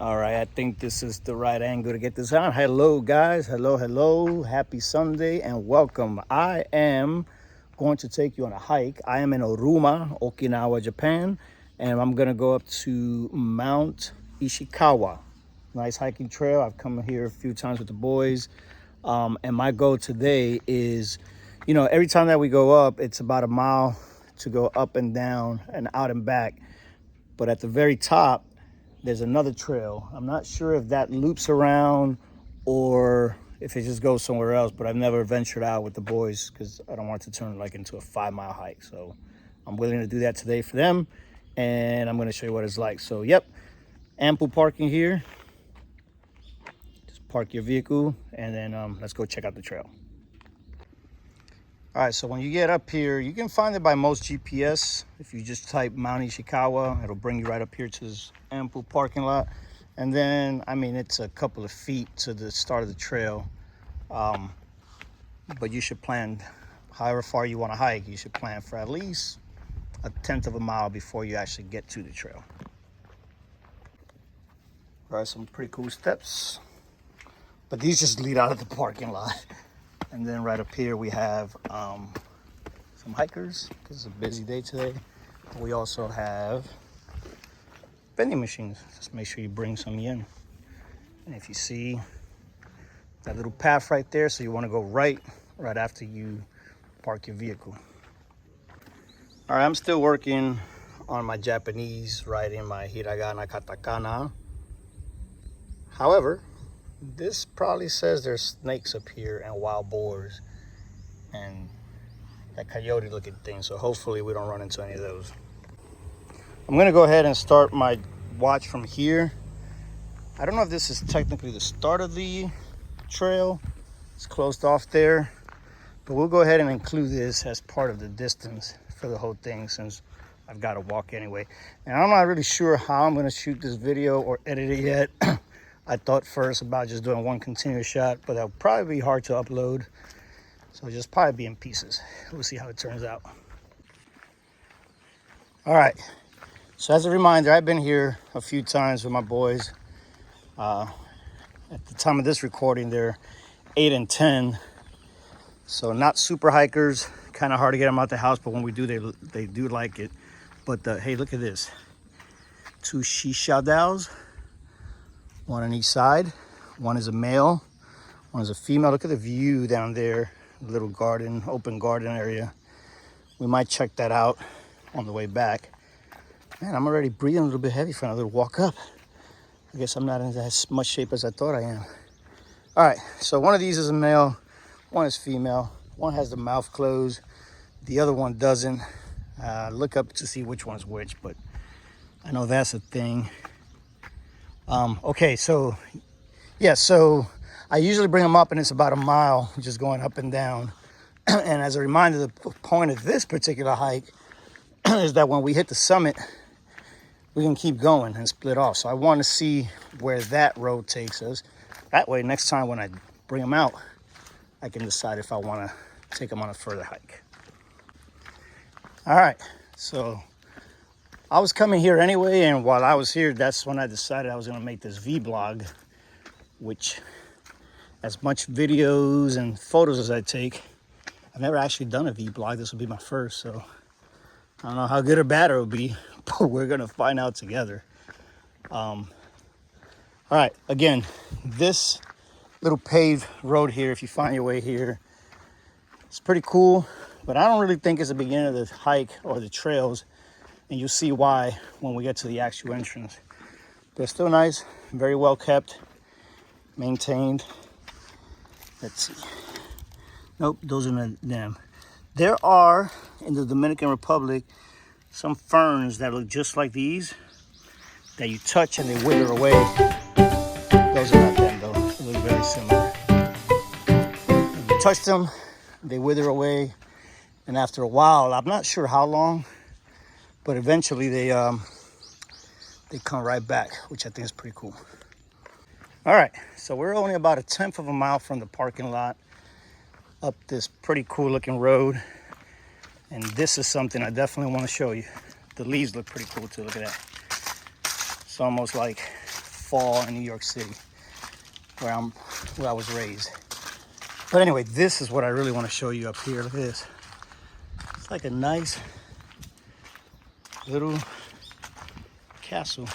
All right, I think this is the right angle to get this on. Hello, guys. Hello. Happy Sunday and welcome. I am going to take you on a hike. I am in Oruma, Okinawa, Japan, and I'm going to go up to Mount Ishikawa. Nice hiking trail. I've come here a few times with the boys. And my goal today is, every time that we go up, it's about a mile to go up and down and out and back. But at the very top, there's another trail. I'm not sure if that loops around or if it just goes somewhere else, but I've never ventured out with the boys because I don't want it to turn like into a 5-mile hike. So I'm willing to do that today for them, and I'm gonna show you what it's like. So yep, ample parking here. Just park your vehicle and then let's go check out the trail. All right, so when you get up here, you can find it by most GPS. If you just type Mount Ishikawa, it'll bring you right up here to this ample parking lot. And then, it's a couple of feet to the start of the trail. But you should plan, however far you want to hike, you should plan for at least 1/10 of a mile before you actually get to the trail. All right, some pretty cool steps. But these just lead out of the parking lot. And then right up here we have some hikers because it's a busy day today. We also have vending machines. Just make sure you bring some in. And if you see that little path right there, so you want to go right after you park your vehicle. All right, I'm still working on my Japanese, writing my hiragana, katakana. However, this probably says there's snakes up here and wild boars and that coyote looking thing. So hopefully we don't run into any of those. I'm gonna go ahead and start my watch from here. I don't know if this is technically the start of the trail. It's closed off there, but we'll go ahead and include this as part of the distance for the whole thing since I've got to walk anyway. And I'm not really sure how I'm gonna shoot this video or edit it yet. I thought first about just doing one continuous shot, but that would probably be hard to upload. So just probably be in pieces. We'll see how it turns out. All right. So as a reminder, I've been here a few times with my boys. At the time of this recording, they're 8 and 10. So not super hikers, kind of hard to get them out the house, but when we do, they do like it. But hey, look at this. 2 shisha dows. One on each side. One is a male, one is a female. Look at the view down there, little garden, open garden area. We might check that out on the way back. Man, I'm already breathing a little bit heavy for a little walk up. I guess I'm not in as much shape as I thought I am. All right, so one of these is a male, one is female. One has the mouth closed, the other one doesn't. Look up to see which one's which, but I know that's a thing. Okay, so I usually bring them up and it's about a mile just going up and down. And as a reminder, the point of this particular hike is that when we hit the summit, we can keep going and split off. So I want to see where that road takes us. That way, next time when I bring them out, I can decide if I want to take them on a further hike. All right, so I was coming here anyway, and while I was here, that's when I decided I was going to make this vlog, which, as much videos and photos as I take, I've never actually done a vlog. This will be my first, so I don't know how good or bad it will be, but we're going to find out together. All right, again, this little paved road here, if you find your way here, it's pretty cool, but I don't really think it's the beginning of the hike or the trails. And you'll see why when we get to the actual entrance. But it's still nice, very well kept, maintained. Let's see. Nope, those are not them. There are, in the Dominican Republic, some ferns that look just like these, that you touch and they wither away. Those are not them though, they look very similar. If you touch them, they wither away. And after a while, I'm not sure how long, but eventually they come right back, which I think is pretty cool. All right, so we're only about 1/10 of a mile from the parking lot up this pretty cool looking road. And this is something I definitely want to show you. The leaves look pretty cool too, look at that. It's almost like fall in New York City, where I was raised. But anyway, this is what I really want to show you up here. Look at this. It's like a nice little castle.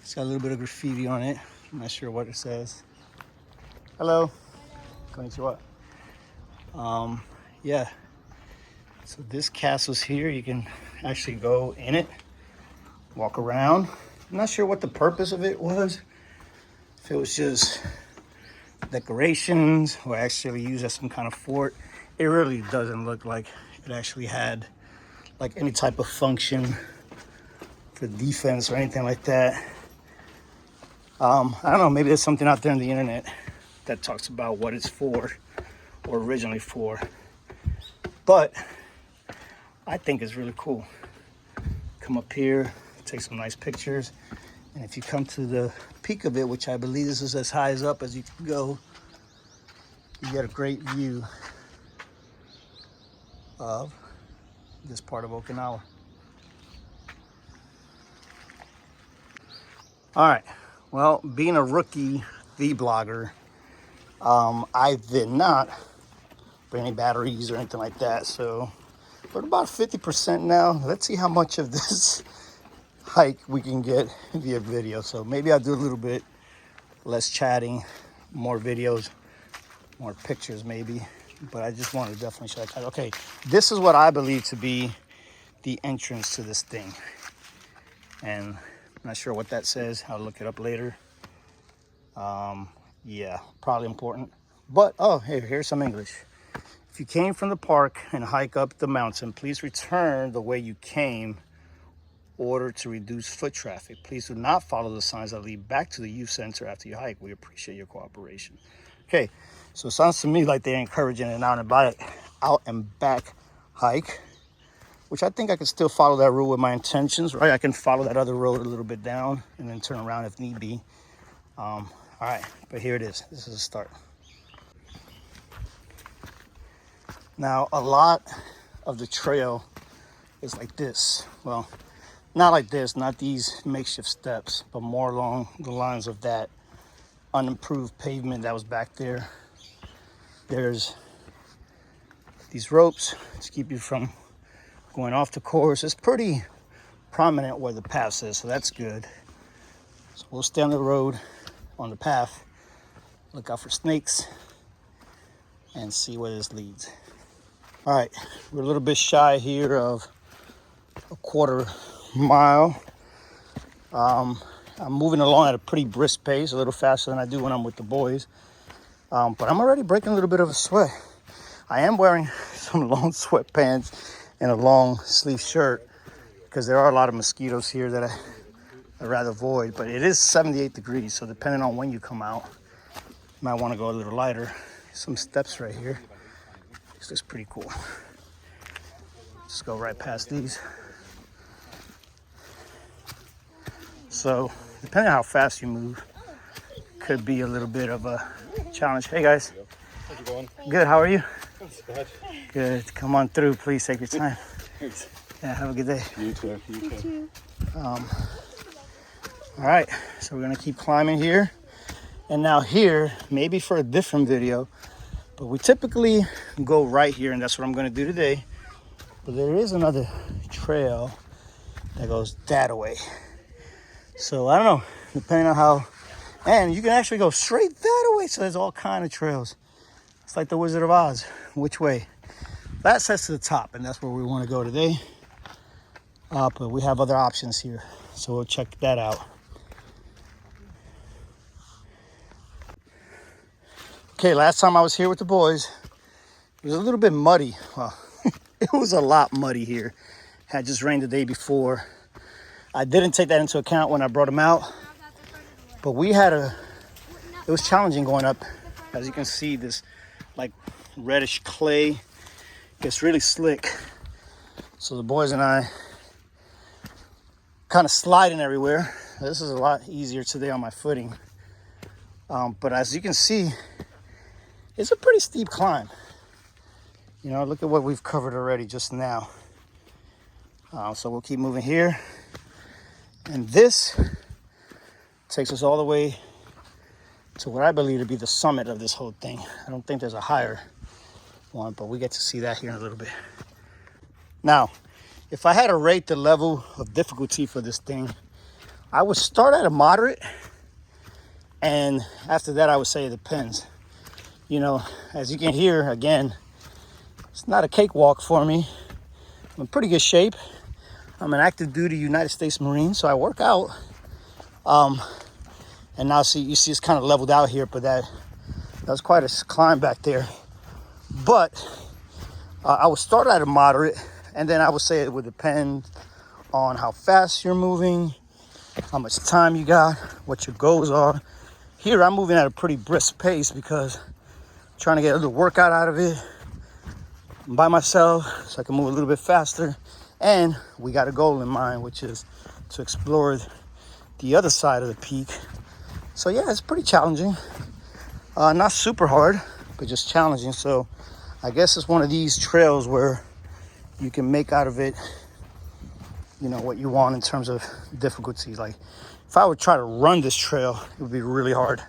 It's got a little bit of graffiti on it. I'm not sure what it says. Hello. Konnichiwa. Yeah. So this castle's here. You can actually go in it, walk around. I'm not sure what the purpose of it was. If it was just decorations or actually used as some kind of fort. It really doesn't look like it actually had like any type of function for defense or anything like that. I don't know, maybe there's something out there on the internet that talks about what it's for or originally for. But I think it's really cool. Come up here, take some nice pictures. And if you come to the peak of it, which I believe this is as high as up as you can go, you get a great view of this part of Okinawa. All right, well, being a rookie vlogger, I did not bring any batteries or anything like that. So we're about 50% now. Let's see how much of this hike we can get via video. So maybe I'll do a little bit less chatting, more videos, more pictures maybe. But I just wanted to definitely show you. Okay, this is what I believe to be the entrance to this thing. And I'm not sure what that says. I'll look it up later. Yeah, probably important. But, oh, hey, here's some English. If you came from the park and hike up the mountain, please return the way you came in order to reduce foot traffic. Please do not follow the signs that lead back to the youth center after you hike. We appreciate your cooperation. Okay, so it sounds to me like they're encouraging an out and back hike, which I think I can still follow that route with my intentions, right? I can follow that other road a little bit down and then turn around if need be. All right, but here it is. This is a start. Now, a lot of the trail is like this. Well, not like this, not these makeshift steps, but more along the lines of that unimproved pavement that was back there. There's these ropes to keep you from going off the course. It's pretty prominent where the path is, so that's good. So we'll stay on the road, on the path, look out for snakes, and see where this leads. All right, we're a little bit shy here of a quarter mile. I'm moving along at a pretty brisk pace, a little faster than I do when I'm with the boys. But I'm already breaking a little bit of a sweat. I am wearing some long sweatpants and a long sleeve shirt because there are a lot of mosquitoes here that I'd rather avoid. But it is 78 degrees, so depending on when you come out, you might want to go a little lighter. Some steps right here. This looks pretty cool. Just go right past these. So depending on how fast you move, could be a little bit of a challenge. Hey guys. How's it going? Good, how are you? That's bad. Good, come on through, please take your time. Thanks. Yeah, have a good day. You too. You too. All right, so we're gonna keep climbing here. And now here, maybe for a different video, but we typically go right here, and that's what I'm gonna do today. But there is another trail that goes that way. So I don't know, depending on how, and you can actually go straight that way. So there's all kind of trails. It's like the Wizard of Oz. Which way? That sets to the top, and that's where we want to go today. But we have other options here, so we'll check that out. Okay, last time I was here with the boys, it was a little bit muddy. Well, it was a lot muddy here. Had just rained the day before. I didn't take that into account when I brought them out, but it was challenging going up. As you can see, this like reddish clay gets really slick. So the boys and I kind of sliding everywhere. This is a lot easier today on my footing. But as you can see, it's a pretty steep climb. You know, look at what we've covered already just now. So we'll keep moving here. And this Takes us all the way to what I believe to be the summit of this whole thing. I don't think there's a higher one, but we get to see that here in a little bit. Now, if I had to rate the level of difficulty for this thing, I would start at a moderate, and after that I would say it depends. You know, as you can hear, again, it's not a cakewalk for me. I'm in pretty good shape. I'm an active duty United States Marine, so I work out. And now you see it's kind of leveled out here, but that was quite a climb back there. But I would start at a moderate, and then I would say it would depend on how fast you're moving, how much time you got, what your goals are. Here I'm moving at a pretty brisk pace because I'm trying to get a little workout out of it. I'm by myself, so I can move a little bit faster. And we got a goal in mind, which is to explore the other side of the peak. So yeah, it's pretty challenging. Not super hard, but just challenging. So I guess it's one of these trails where you can make out of it, you know, what you want in terms of difficulty. Like if I would try to run this trail, it would be really hard.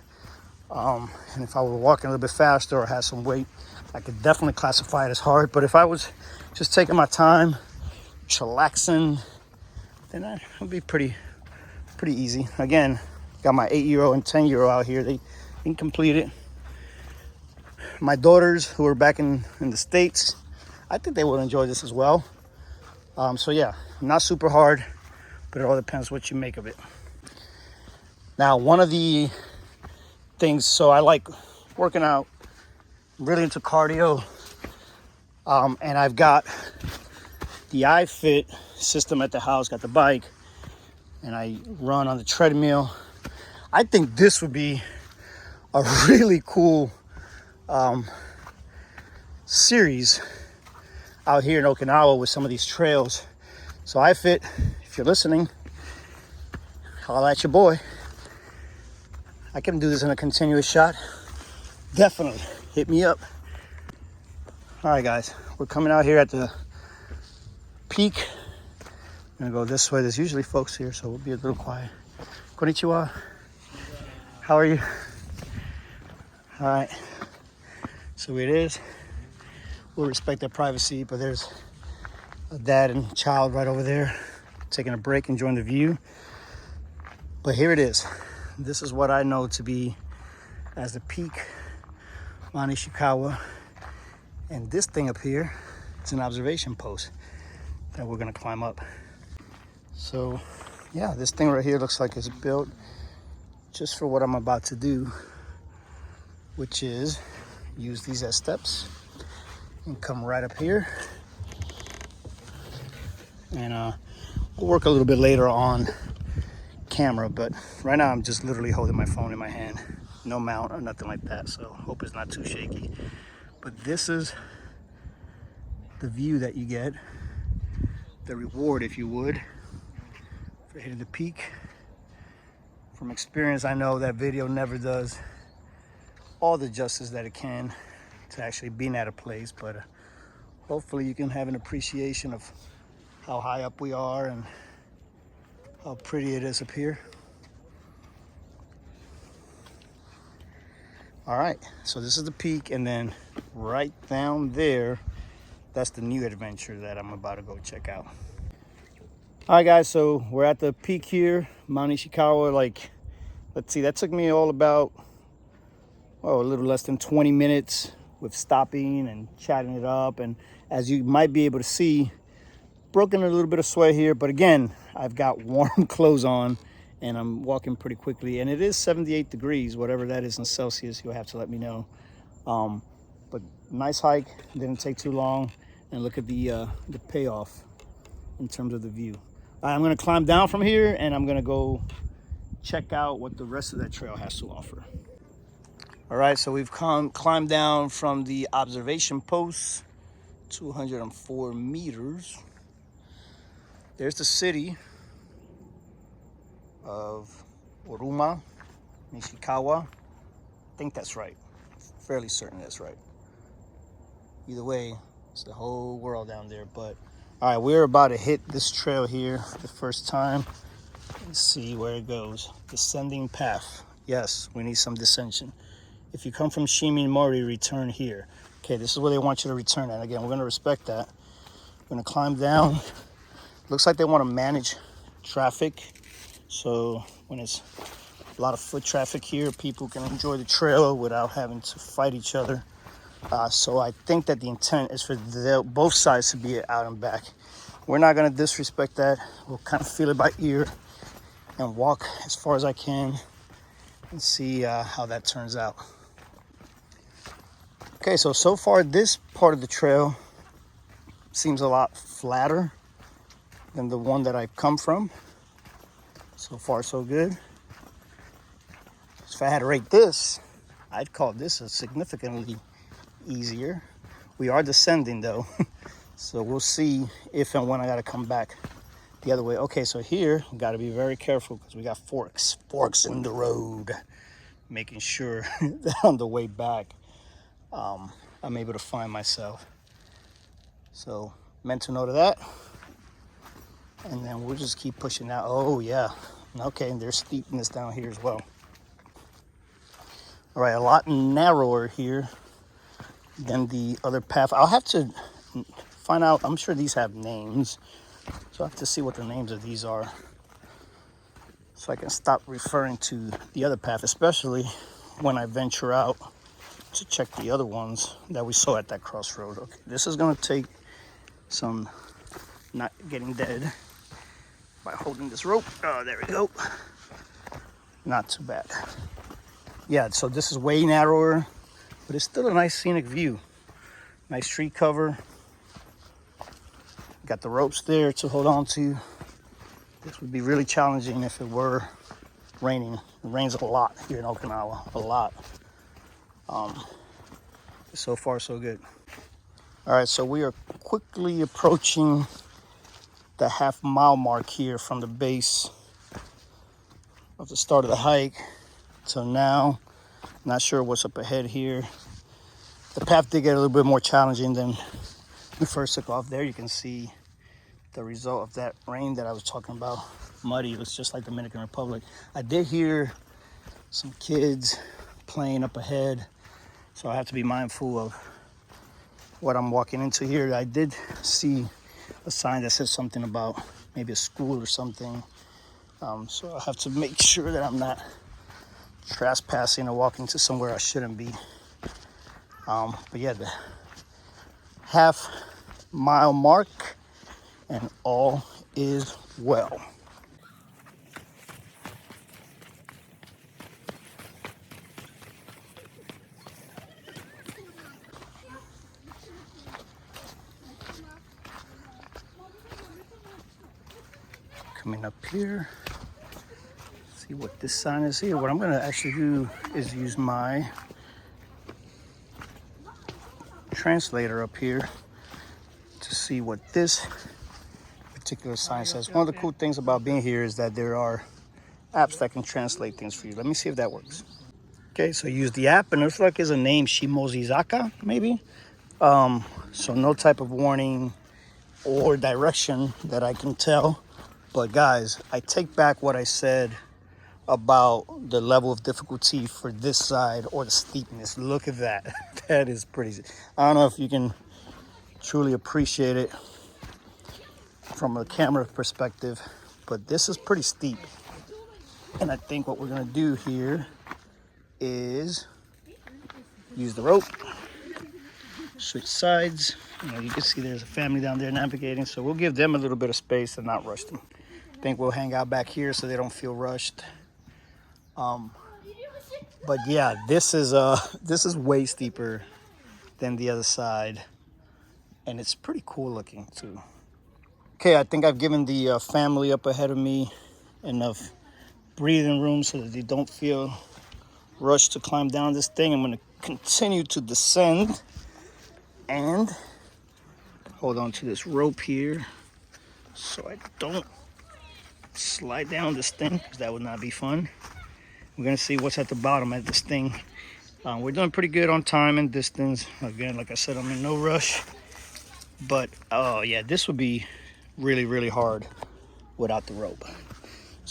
And if I were walking a little bit faster or had some weight, I could definitely classify it as hard. But if I was just taking my time, chillaxing, then that would be pretty easy. Again, got my 8-year-old and 10-year-old out here. They can complete it. My daughters who are back in the States, I think they will enjoy this as well. So yeah, not super hard, but it all depends what you make of it. Now, one of the things, so I like working out, really into cardio, and I've got the iFit system at the house, got the bike, and I run on the treadmill. I think this would be a really cool series out here in Okinawa with some of these trails. So iFit, if you're listening, holla at your boy. I can do this in a continuous shot. Definitely hit me up. All right, guys, we're coming out here at the peak. I'm gonna go this way. There's usually folks here, so we'll be a little quiet. Konnichiwa. How are you? All right. So it is. We'll respect their privacy, but there's a dad and child right over there taking a break, enjoying the view. But here it is. This is what I know to be as the peak, Mount Ishikawa. And this thing up here is an observation post that we're gonna climb up. So yeah, this thing right here looks like it's built just for what I'm about to do, which is use these as steps and come right up here. And we'll work a little bit later on camera, but right now I'm just literally holding my phone in my hand. No mount or nothing like that, so hope it's not too shaky. But this is the view that you get, the reward, if you would, for hitting the peak. From experience, I know that video never does all the justice that it can to actually being at a place, but hopefully you can have an appreciation of how high up we are and how pretty it is up here. All right, so this is the peak, and then right down there, that's the new adventure that I'm about to go check out. All right, guys, so we're at the peak here, Mount Ishikawa. Like, let's see, that took me all about, well, a little less than 20 minutes with stopping and chatting it up. And as you might be able to see, broken a little bit of sweat here, but again, I've got warm clothes on and I'm walking pretty quickly, and it is 78 degrees, whatever that is in Celsius. You'll have to let me know. But nice hike, didn't take too long, and look at the payoff in terms of the view. I'm gonna climb down from here and I'm gonna go check out what the rest of that trail has to offer. All right, so we've climbed down from the observation post, 204 meters. There's the city of Oruma, Ishikawa. I think that's right. Fairly certain that's right. Either way, it's the whole world down there. But all right, we're about to hit this trail here for the first time. Let's see where it goes. Descending path. Yes, we need some descension. If you come from Shimi Mori, return here. Okay, this is where they want you to return at. Again, we're going to respect that. We're going to climb down. Looks like they want to manage traffic. So when it's a lot of foot traffic here, people can enjoy the trail without having to fight each other. So I think that the intent is for both sides to be out and back. We're not going to disrespect that. We'll kind of feel it by ear and walk as far as I can and see how that turns out. Okay, so far this part of the trail seems a lot flatter than the one that I've come from. So far, so good. If I had to rate this, I'd call this a significantly easier. We are descending though, so we'll see if and when I gotta come back the other way. Okay, so here we gotta be very careful because we got forks in the road, making sure that on the way back I'm able to find myself. So mental note of that, and then we'll just keep pushing out. Oh yeah, okay, and there's steepness down here as well. All right, a lot narrower here than the other path. I'll have to find out. I'm sure these have names, so I have to see what the names of these are so I can stop referring to the other path, especially when I venture out to check the other ones that we saw at that crossroad. Okay, this is gonna take some not getting dead by holding this rope. Oh, there we go. Not too bad. Yeah, so this is way narrower, but it's still a nice scenic view. Nice tree cover. Got the ropes there to hold on to. This would be really challenging if it were raining. It rains a lot here in Okinawa, a lot. So far, so good. All right, so we are quickly approaching the half-mile mark here from the base of the start of the hike. So now, not sure what's up ahead here. The path did get a little bit more challenging than we first took off. There you can see the result of that rain that I was talking about. Muddy, it looks just like Dominican Republic. I did hear some kids playing up ahead, so I have to be mindful of what I'm walking into here. I did see a sign that says something about maybe a school or something. So I have to make sure that I'm not trespassing or walking to somewhere I shouldn't be. But yeah, the half-mile mark and all is well. Coming up here, see what this sign is here. What I'm gonna actually do is use my translator up here to see what this particular sign says. One of the cool things about being here is that there are apps that can translate things for you. Let me see if that works. Okay, so use the app, and it looks like it's a name, Shimozizaka, maybe. So no type of warning or direction that I can tell. But guys, I take back what I said about the level of difficulty for this side or the steepness. Look at that. That is pretty. I don't know if you can truly appreciate it from a camera perspective, but this is pretty steep. And I think what we're gonna do here is use the rope, switch sides. You can see there's a family down there navigating, so we'll give them a little bit of space and not rush them. I think we'll hang out back here so they don't feel rushed. But yeah, this is way steeper than the other side, and it's pretty cool looking too. Okay, I think I've given the family up ahead of me enough breathing room so that they don't feel rushed to climb down this thing. I'm going to continue to descend and hold on to this rope here so I don't slide down this thing, because that would not be fun. We're gonna see what's at the bottom of this thing. We're doing pretty good on time and distance. Again, like I said, I'm in no rush. But oh yeah, this would be really, really hard without the rope.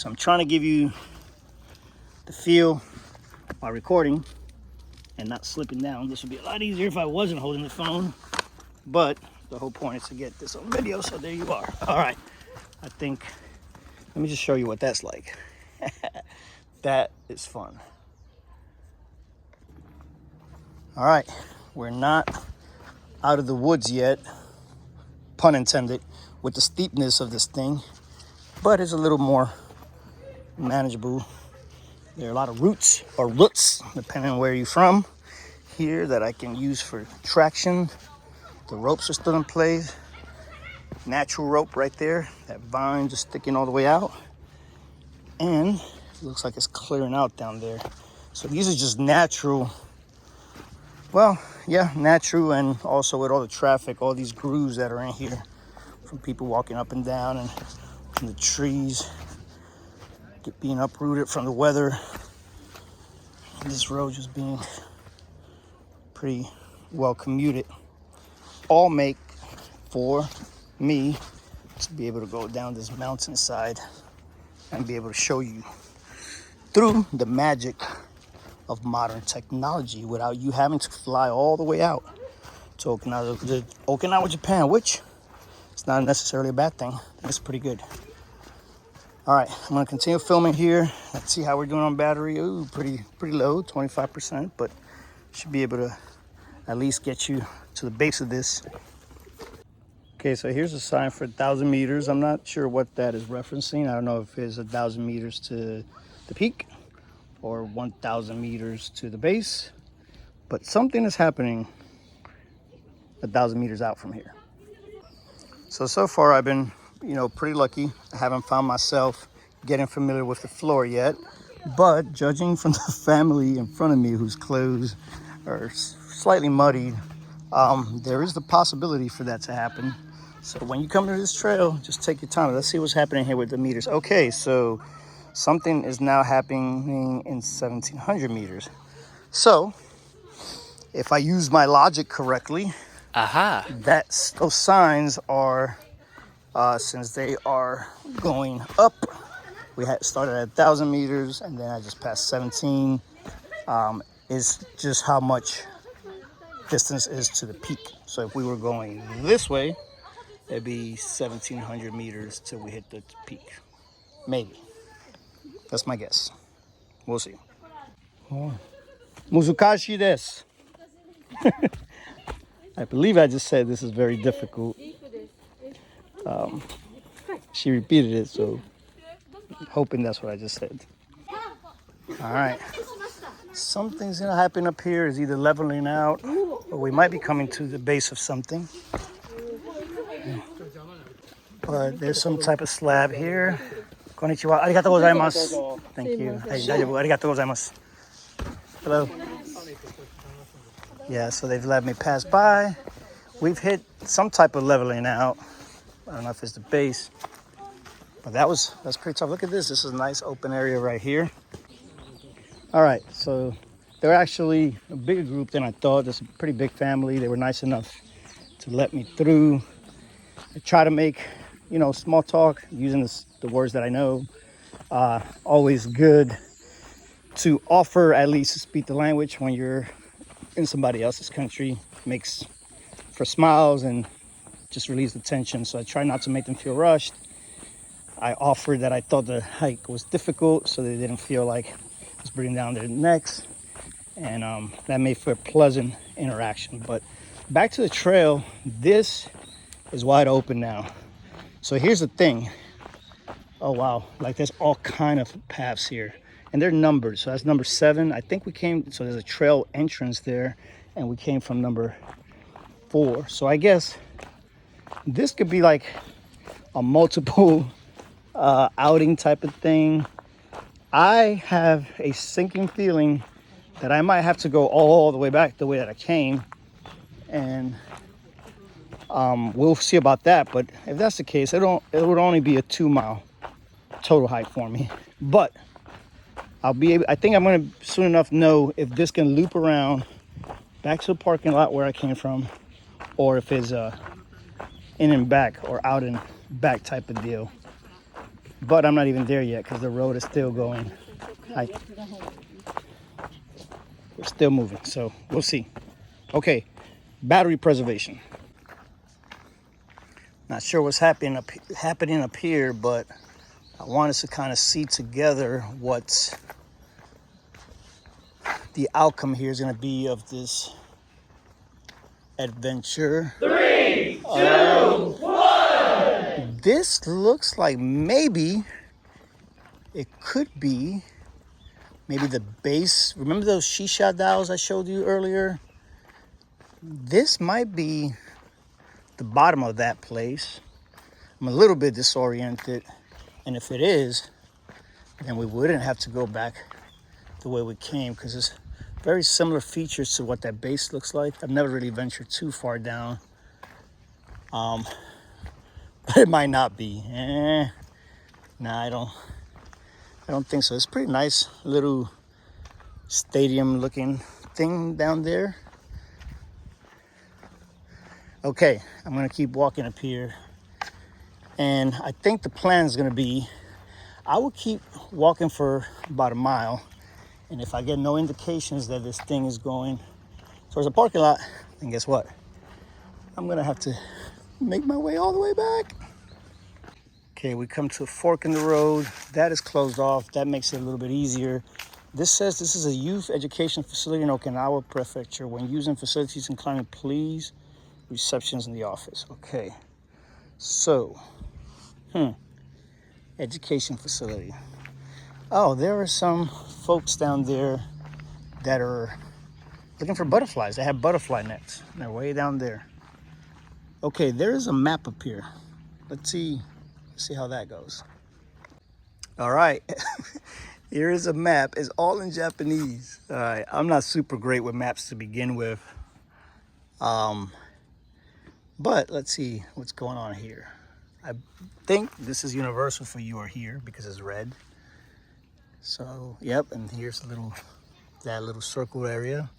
So I'm trying to give you the feel while recording and not slipping down. This would be a lot easier if I wasn't holding the phone, but the whole point is to get this on video, so there you are. All right, I think, let me just show you what that's like. That is fun. All right, we're not out of the woods yet, pun intended, with the steepness of this thing, but it's a little more manageable. There are a lot of roots, or roots, depending on where you're from, here that I can use for traction. The ropes are still in place. Natural rope right there. That vine just sticking all the way out. And it looks like it's clearing out down there. So these are just natural. Well, yeah, natural, and also with all the traffic, all these grooves that are in here from people walking up and down, and the trees being uprooted from the weather. This road just being pretty well commuted. All make for me to be able to go down this mountainside and be able to show you through the magic of modern technology without you having to fly all the way out to Okinawa, Japan, which is not necessarily a bad thing. It's pretty good. All right, I'm gonna continue filming here. Let's see how we're doing on battery. Ooh, pretty low, 25%, but should be able to at least get you to the base of this. Okay, so here's a sign for 1,000 meters. I'm not sure what that is referencing. I don't know if it's 1,000 meters to the peak or 1,000 meters to the base, but something is happening 1,000 meters out from here. So far I've been, pretty lucky. I haven't found myself getting familiar with the floor yet, but judging from the family in front of me whose clothes are slightly muddied, there is the possibility for that to happen. So when you come to this trail, just take your time. Let's see what's happening here with the meters. Okay, so something is now happening in 1,700 meters. So if I use my logic correctly, those signs are, since they are going up, we had started at 1,000 meters and then I just passed 17, is just how much distance is to the peak. So if we were going this way, it'd be 1,700 meters till we hit the peak. Maybe. That's my guess. We'll see. Oh. Muzukashi desu. I believe I just said this is very difficult. She repeated it, so I'm hoping that's what I just said. All right. Something's gonna happen up here. Is either leveling out, or we might be coming to the base of something. But there's some type of slab here. Konnichiwa. Arigatou gozaimasu. Thank you. Hey, daijoubu. Arigatou gozaimasu. Hello. Yeah, so they've let me pass by. We've hit some type of leveling out. I don't know if it's the base, but that's pretty tough. Look at this. This is a nice open area right here. All right, so they're actually a bigger group than I thought. It's a pretty big family. They were nice enough to let me through. I try to make, small talk using the words that I know. Always good to offer at least to speak the language when you're in somebody else's country. Makes for smiles and just release the tension. So I try not to make them feel rushed. I offered that I thought the hike was difficult, so they didn't feel like it was breathing down their necks. And that made for a pleasant interaction. But back to the trail, this is wide open now. So here's the thing. Oh wow, like there's all kind of paths here, and they're numbered. So that's number 7. I think we came, so there's a trail entrance there, and we came from number 4. So I guess this could be like a multiple outing type of thing. I have a sinking feeling that I might have to go all the way back the way that I came, and we'll see about that. But if that's the case, it would only be a 2-mile total hike for me. But I think I'm gonna soon enough know if this can loop around back to the parking lot where I came from, or if it's in and back or out and back type of deal. But I'm not even there yet because the road is still going. We're still moving, so we'll see. Okay, battery preservation. Not sure what's happening up here, but I want us to kind of see together what the outcome here is going to be of this adventure. 3, 2, 1. This looks like maybe it could be maybe the base. Remember those shisha dolls I showed you earlier? This might be the bottom of that place. I'm a little bit disoriented, and if it is, then we wouldn't have to go back the way we came, because it's very similar features to what that base looks like. I've never really ventured too far down, but it might not be. Nah, I don't think so. It's pretty nice little stadium looking thing down there. Okay, I'm gonna keep walking up here, and I think the plan is gonna be I will keep walking for about a mile, and if I get no indications that this thing is going towards the parking lot, then guess what? I'm gonna have to make my way all the way back. Okay, we come to a fork in the road. That is closed off. That makes it a little bit easier. This says this is a youth education facility in Okinawa Prefecture. When using facilities and climbing, please receptions in the office. Okay, so, education facility. Oh, there are some folks down there that are looking for butterflies. They have butterfly nets. They're way down there. Okay, there is a map up here. Let's see how that goes. All right, here is a map. It's all in Japanese. All right, I'm not super great with maps to begin with. But let's see what's going on here. I think this is universal for you or here because it's red. So, yep, and here's that little circle area.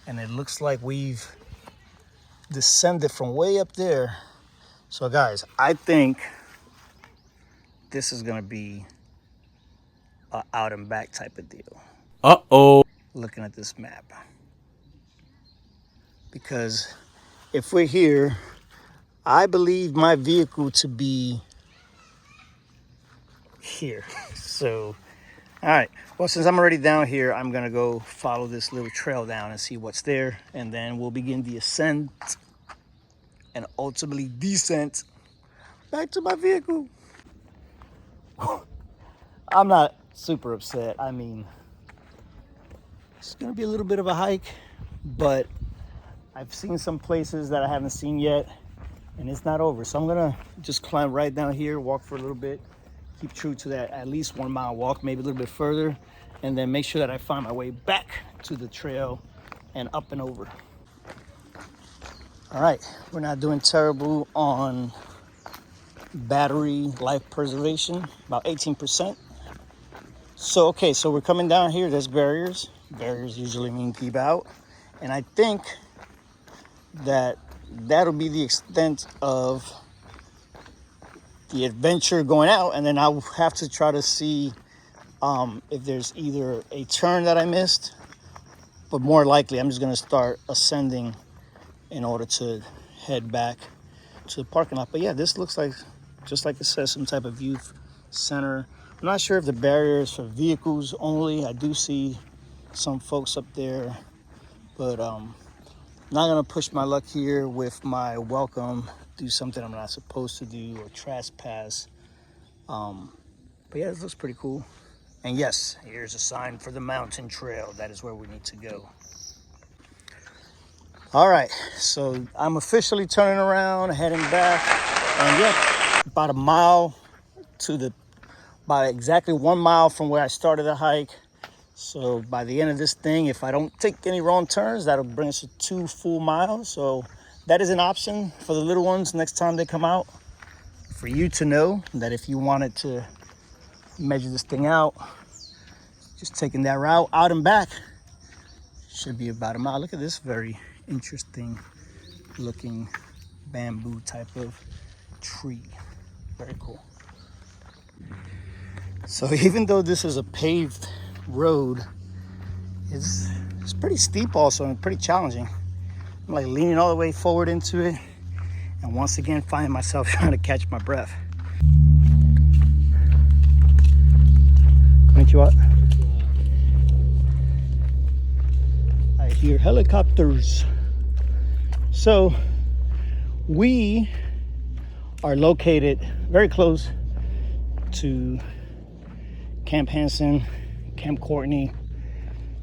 And it looks like we've descended from way up there. So guys, I think this is gonna be a out and back type of deal. Uh-oh. Looking at this map. Because if we're here, I believe my vehicle to be here. So, all right. Well, since I'm already down here, I'm gonna go follow this little trail down and see what's there. And then we'll begin the ascent and ultimately descent back to my vehicle. I'm not super upset. I mean, it's gonna be a little bit of a hike, but I've seen some places that I haven't seen yet, and it's not over. So I'm gonna just climb right down here, walk for a little bit, keep true to that at least 1 mile walk, maybe a little bit further, and then make sure that I find my way back to the trail and up and over. All right, we're not doing terrible on battery life preservation, about 18%. So, okay, so we're coming down here, there's barriers. Barriers usually mean keep out. And I think that that'll be the extent of the adventure going out, and then I'll have to try to see if there's either a turn that I missed, but more likely I'm just gonna start ascending in order to head back to the parking lot. But yeah, this looks like, just like it says, some type of youth center. I'm not sure if the barrier is for vehicles only. I do see some folks up there, but not gonna push my luck here with my welcome, do something I'm not supposed to do, or trespass. But yeah, this looks pretty cool. And yes, here's a sign for the mountain trail. That is where we need to go. All right, so I'm officially turning around, heading back, and yeah, about a mile about exactly 1 mile from where I started the hike. So by the end of this thing, if I don't take any wrong turns, that'll bring us to 2 full miles. So that is an option for the little ones next time they come out. For you to know that if you wanted to measure this thing out, just taking that route out and back should be about a mile. Look at this very interesting looking bamboo type of tree. Very cool. So even though this is a paved road, it's pretty steep also and pretty challenging. I'm like leaning all the way forward into it, and once again finding myself trying to catch my breath. Konnichiwa. I hear helicopters. So we are located very close to Camp Hansen, Camp Courtney.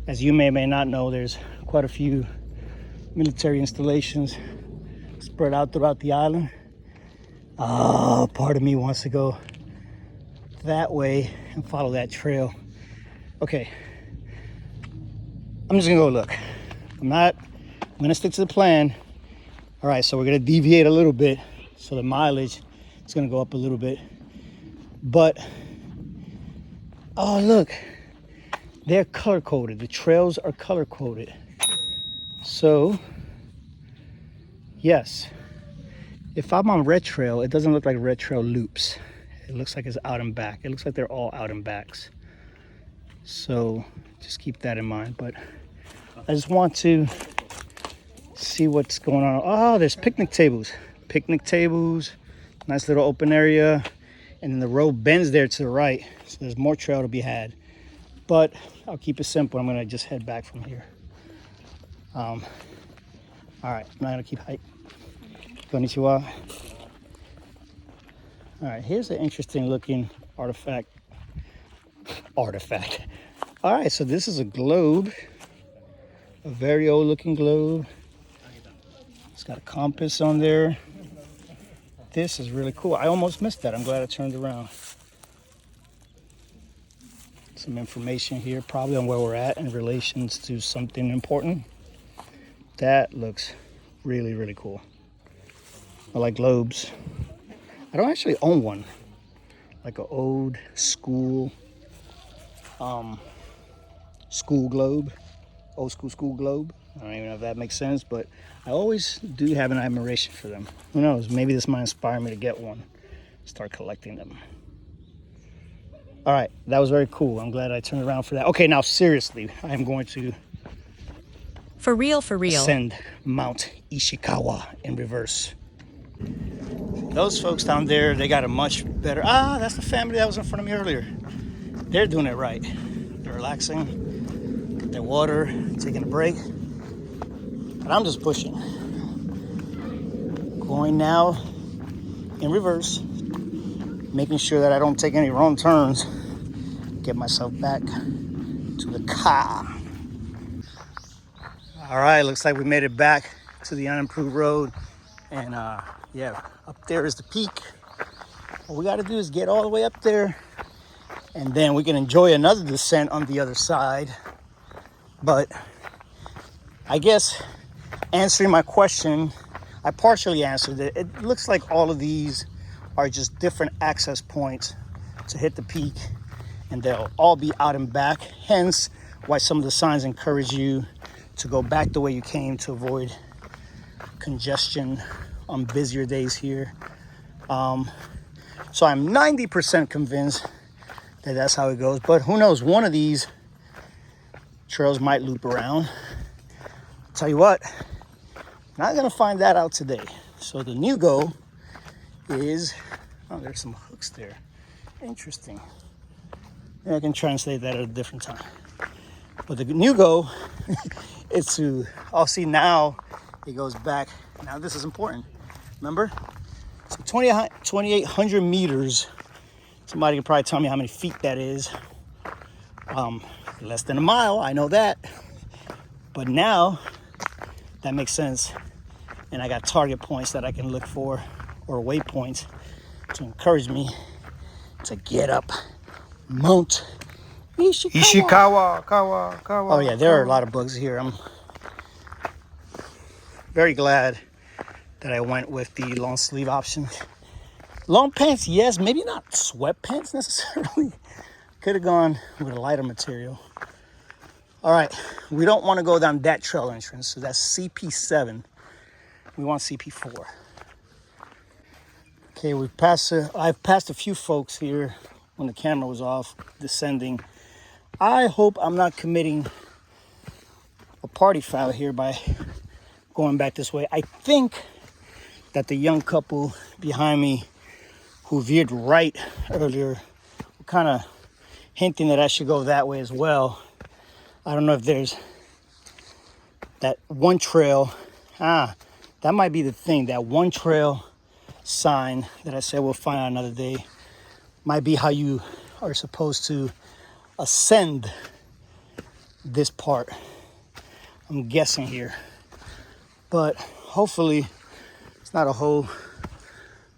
As you may not know, there's quite a few military installations spread out throughout the island. Part of me wants to go that way and follow that trail. Okay, I'm just gonna go look. I'm gonna stick to the plan. All right, so we're gonna deviate a little bit, so the mileage is gonna go up a little bit. But, oh look, they're color coded. The trails are color coded. So, yes, if I'm on red trail, it doesn't look like red trail loops. It looks like it's out and back. It looks like they're all out and backs. So just keep that in mind. But I just want to see what's going on. Oh, there's picnic tables. Picnic tables, nice little open area. And then the road bends there to the right. So there's more trail to be had. But I'll keep it simple. I'm gonna just head back from here. All right, I'm not gonna keep hiking. Konnichiwa. All right, here's an interesting looking artifact. All right, so this is a globe, a very old looking globe. It's got a compass on there. This is really cool. I almost missed that. I'm glad I turned around. Some information here, probably on where we're at in relations to something important. That looks really, really cool. I like globes. I don't actually own one. Like an old school globe. Old school globe. I don't even know if that makes sense, but I always do have an admiration for them. Who knows? Maybe this might inspire me to get one. Start collecting them. All right, that was very cool. I'm glad I turned around for that. Okay, now seriously, I am going to For real. ascend Mount Ishikawa in reverse. Those folks down there, they got a much better... that's the family that was in front of me earlier. They're doing it right. They're relaxing, get their water, taking a break. But I'm just pushing. Going now in reverse, making sure that I don't take any wrong turns. Get myself back to the car. All right, looks like we made it back to the unimproved road. And yeah, up there is the peak. What we gotta do is get all the way up there, and then we can enjoy another descent on the other side. But I guess answering my question, I partially answered it. It looks like all of these are just different access points to hit the peak, and they'll all be out and back. Hence why some of the signs encourage you to go back the way you came to avoid congestion on busier days here. So I'm 90% convinced that that's how it goes, but who knows, one of these trails might loop around. I'll tell you what, not gonna find that out today. So the new goal is, oh, there's some hooks there. Interesting. Maybe I can translate that at a different time. But the new goal is to, see now it goes back. Now this is important. Remember? So 2,800 meters. Somebody can probably tell me how many feet that is. Less than a mile, I know that. But now that makes sense. And I got target points that I can look for, or waypoints to encourage me to get up Mount Ishikawa. Oh yeah, there are a lot of bugs here. I'm very glad that I went with the long sleeve option. Long pants, yes, maybe not sweatpants necessarily. Could have gone with a lighter material. All right, we don't want to go down that trail entrance, so that's CP7. We want CP4. Okay, I've passed a few folks here when the camera was off, descending. I hope I'm not committing a party foul here by going back this way. I think that the young couple behind me who veered right earlier were kind of hinting that I should go that way as well. I don't know if there's that one trail. That might be the thing. That one trail sign that I said we'll find out another day might be how you are supposed to ascend this part. I'm guessing here. But hopefully it's not a whole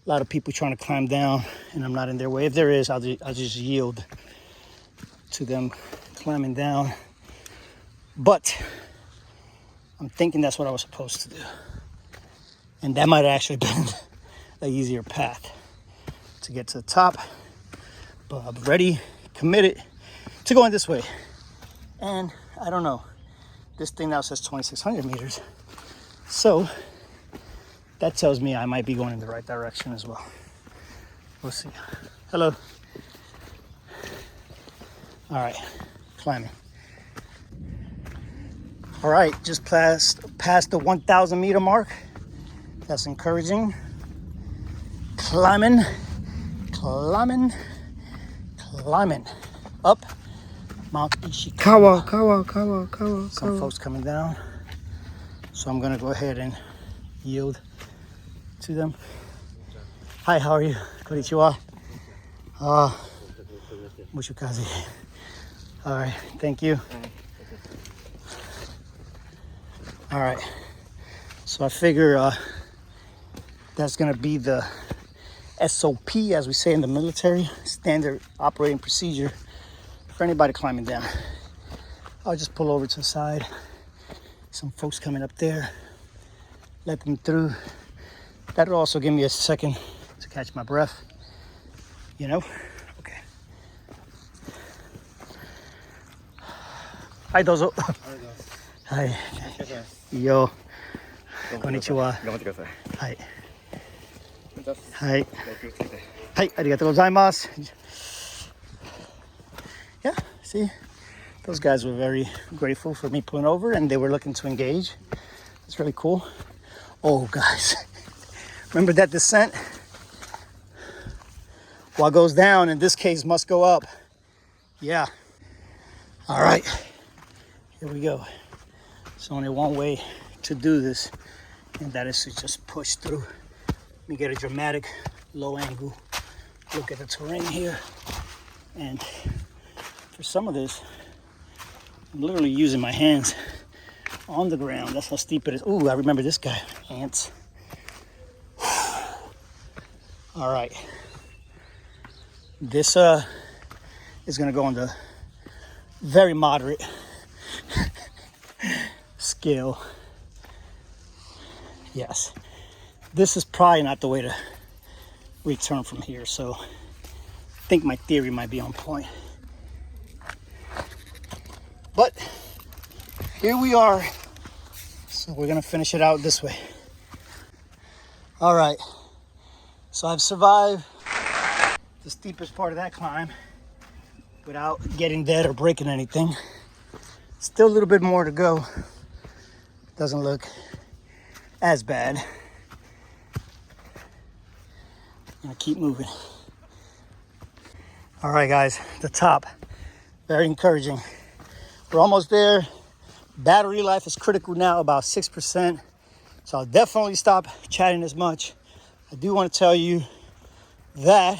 lot of people trying to climb down and I'm not in their way. If there is, I'll just yield to them climbing down. But I'm thinking that's what I was supposed to do. And that might have actually been an easier path to get to the top. But I'm ready, committed to going this way. And I don't know. This thing now says 2,600 meters. So that tells me I might be going in the right direction as well. We'll see. Hello. All right, climbing. All right, just past the 1,000 meter mark. That's encouraging. Climbing up Mount Ishikawa. Some folks coming down. So I'm gonna go ahead and yield to them. Hi, how are you? Konnichiwa. Mushukazi. All right, thank you. All right, so I figure that's gonna be the SOP, as we say in the military, standard operating procedure for anybody climbing down. I'll just pull over to the side. Some folks coming up there, let them through. That'll also give me a second to catch my breath, you know? Okay. Hi, dozo. Hi. Yo. Konnichiwa. Hi. Hi. Hi, arigatou gozaimasu. Yeah, see? Those guys were very grateful for me pulling over and they were looking to engage. It's really cool. Oh, guys. Remember that descent? What goes down, in this case, must go up. Yeah. All right. Here we go. There's only one way to do this, and that is to just push through. Let me get a dramatic low angle look at the terrain here. And for some of this, I'm literally using my hands on the ground. That's how steep it is. Ooh, I remember this guy. Ants. All right. This is gonna go on the very moderate scale. Yes. This is probably not the way to return from here, so I think my theory might be on point. But here we are. So we're gonna finish it out this way. All right. So I've survived the steepest part of that climb without getting dead or breaking anything. Still a little bit more to go. Doesn't look as bad. I'm gonna keep moving. All right, guys, the top, very encouraging. We're almost there. Battery life is critical now, about 6%. So I'll definitely stop chatting as much. I do want to tell you that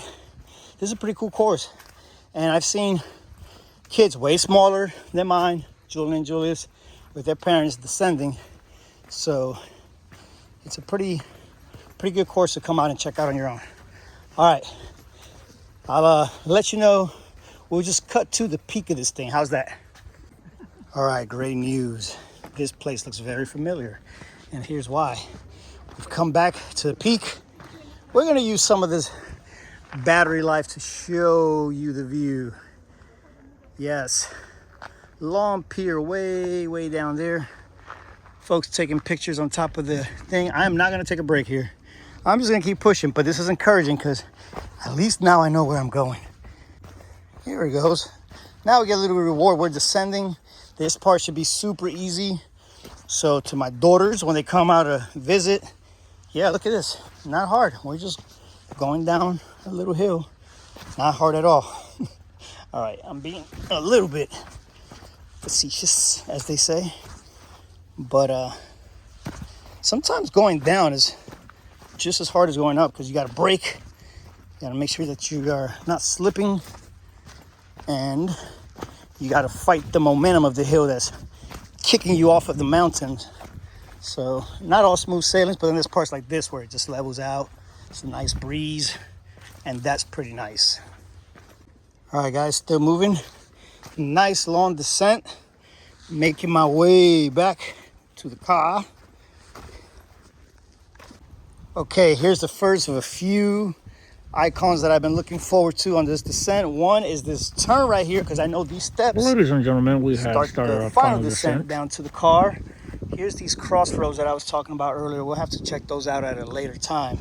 this is a pretty cool course. And I've seen kids way smaller than mine, Julian and Julius, with their parents descending. So it's a pretty good course to come out and check out on your own. All right, I'll let you know. We'll just cut to the peak of this thing. How's that? All right, great news. This place looks very familiar, and here's why. We've come back to the peak. We're gonna use some of this battery life to show you the view. Yes, long pier way down there. Folks taking pictures on top of the thing. I'm not gonna take a break here. I'm just gonna keep pushing, but this is encouraging because at least now I know where I'm going. Here it goes. Now we get a little reward. We're descending. This part should be super easy. So to my daughters, when they come out to visit, yeah, look at this. Not hard. We're just going down a little hill. Not hard at all. All right, I'm being a little bit facetious, as they say. But sometimes going down is just as hard as going up because you got to brake. You got to make sure that you are not slipping. And you got to fight the momentum of the hill that's kicking you off of the mountain. So not all smooth sailings, but then there's parts like this where it just levels out. It's a nice breeze, and that's pretty nice. All right, guys, still moving. Nice long descent. Making my way back to the car. Okay, here's the first of a few icons that I've been looking forward to on this descent. One is this turn right here, because I know these steps. Ladies and gentlemen, we have start started the our final descent down to the car. Here's these crossroads that I was talking about earlier. We'll have to check those out at a later time.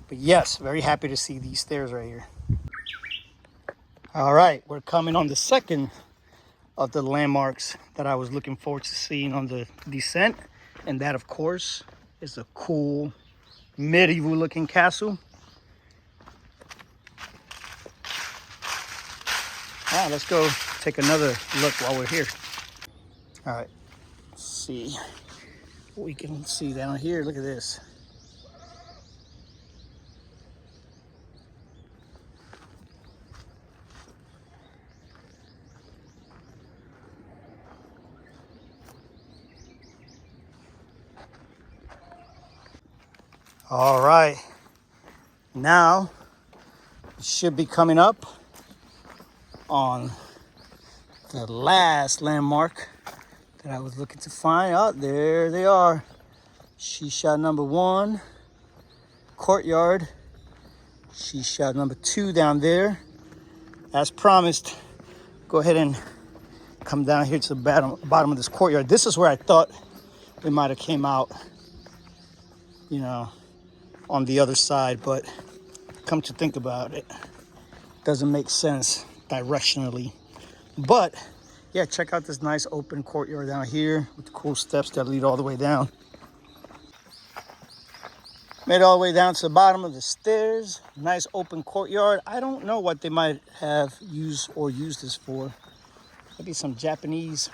But yes, very happy to see these stairs right here. All right, we're coming on the second of the landmarks that I was looking forward to seeing on the descent. And that, of course, is a cool medieval looking castle. All right, let's go take another look while we're here. All right, let's see what we can see down here. Look at this. All right, now it should be coming up on the last landmark that I was looking to find. Oh, there they are. Shisha number 1, courtyard. Shisha number 2 down there. As promised, go ahead and come down here to the bottom of this courtyard. This is where I thought we might have came out, you know, on the other side, but come to think about it, doesn't make sense directionally. But yeah, check out this nice open courtyard down here with the cool steps that lead all the way down. Made it all the way down to the bottom of the stairs. Nice open courtyard. I don't know what they might have used this for. Maybe some Japanese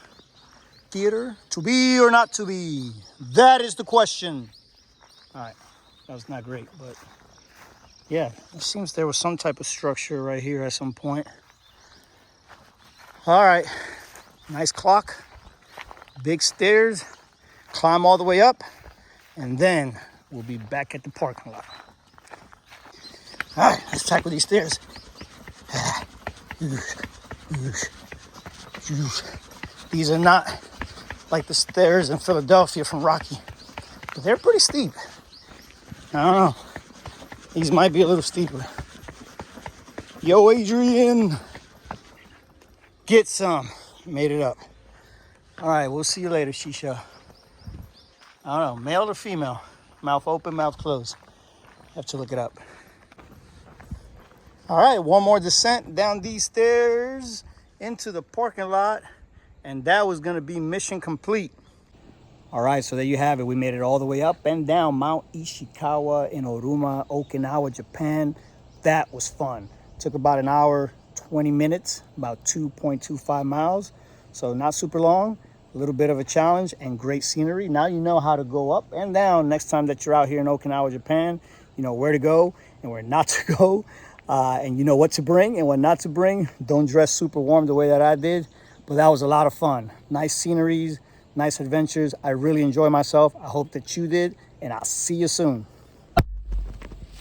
theater. To be or not to be? That is the question. All right, that was not great, but yeah, it seems there was some type of structure right here at some point. All right, nice clock, big stairs, climb all the way up, and then we'll be back at the parking lot. All right, let's tackle these stairs. These are not like the stairs in Philadelphia from Rocky, but they're pretty steep. I don't know. These might be a little steeper. Yo, Adrian. Get some. Made it up. All right, we'll see you later, Shisha. I don't know, male or female? Mouth open, mouth closed. Have to look it up. All right, one more descent down these stairs into the parking lot, and that was gonna be mission complete. All right, so there you have it. We made it all the way up and down Mount Ishikawa in Oruma, Okinawa, Japan. That was fun. Took about an hour, 20 minutes, about 2.25 miles. So not super long, a little bit of a challenge and great scenery. Now you know how to go up and down next time that you're out here in Okinawa, Japan. You know where to go and where not to go. And you know what to bring and what not to bring. Don't dress super warm the way that I did, but that was a lot of fun. Nice sceneries, nice adventures. I really enjoyed myself. I hope that you did, and I'll see you soon.